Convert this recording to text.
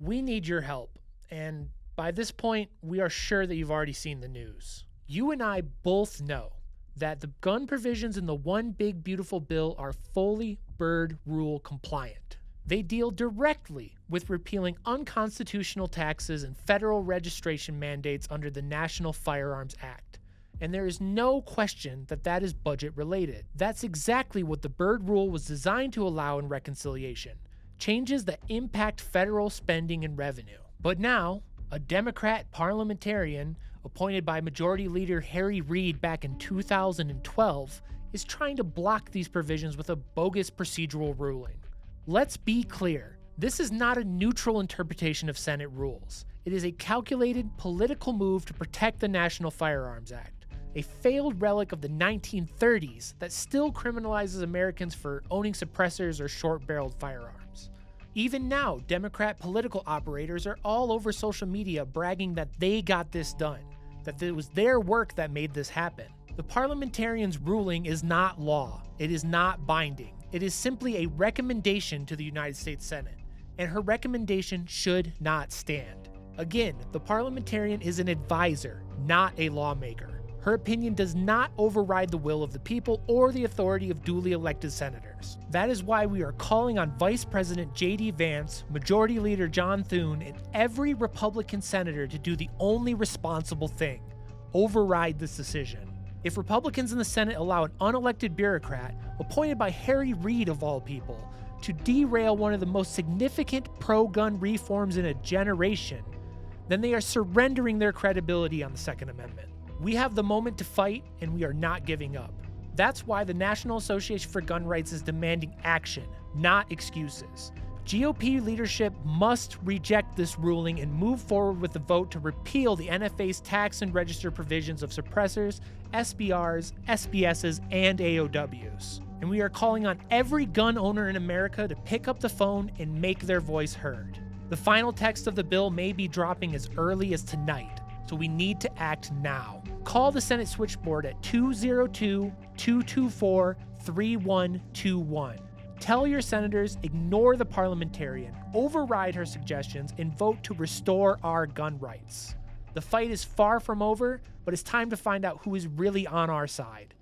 We need your help, and by this point, we are sure that you've already seen the news. You and I both know that the gun provisions in the One Big Beautiful Bill are fully Byrd Rule compliant. They deal directly with repealing unconstitutional taxes and federal registration mandates under the National Firearms Act. And there is no question that that is budget related. That's exactly what the Byrd Rule was designed to allow in reconciliation. Changes that impact federal spending and revenue. But now, a Democrat parliamentarian appointed by Majority Leader Harry Reid back in 2012 is trying to block these provisions with a bogus procedural ruling. Let's be clear, this is not a neutral interpretation of Senate rules. It is a calculated political move to protect the National Firearms Act, a failed relic of the 1930s that still criminalizes Americans for owning suppressors or short-barreled firearms. Even now, Democrat political operators are all over social media bragging that they got this done, that it was their work that made this happen. The parliamentarian's ruling is not law. It is not binding. It is simply a recommendation to the United States Senate, and her recommendation should not stand. Again, the parliamentarian is an advisor, not a lawmaker. Her opinion does not override the will of the people or the authority of duly elected senators. That is why we are calling on Vice President J.D. Vance, Majority Leader John Thune, and every Republican senator to do the only responsible thing: override this decision. If Republicans in the Senate allow an unelected bureaucrat, appointed by Harry Reid of all people, to derail one of the most significant pro-gun reforms in a generation, then they are surrendering their credibility on the Second Amendment. We have the moment to fight, and we are not giving up. That's why the National Association for Gun Rights is demanding action, not excuses. GOP leadership must reject this ruling and move forward with the vote to repeal the NFA's tax and register provisions of suppressors, SBRs, SBSs, and AOWs. And we are calling on every gun owner in America to pick up the phone and make their voice heard. The final text of the bill may be dropping as early as tonight, so we need to act now. Call the Senate switchboard at 202-224-3121. Tell your senators, ignore the parliamentarian, override her suggestions, and vote to restore our gun rights. The fight is far from over, but it's time to find out who is really on our side.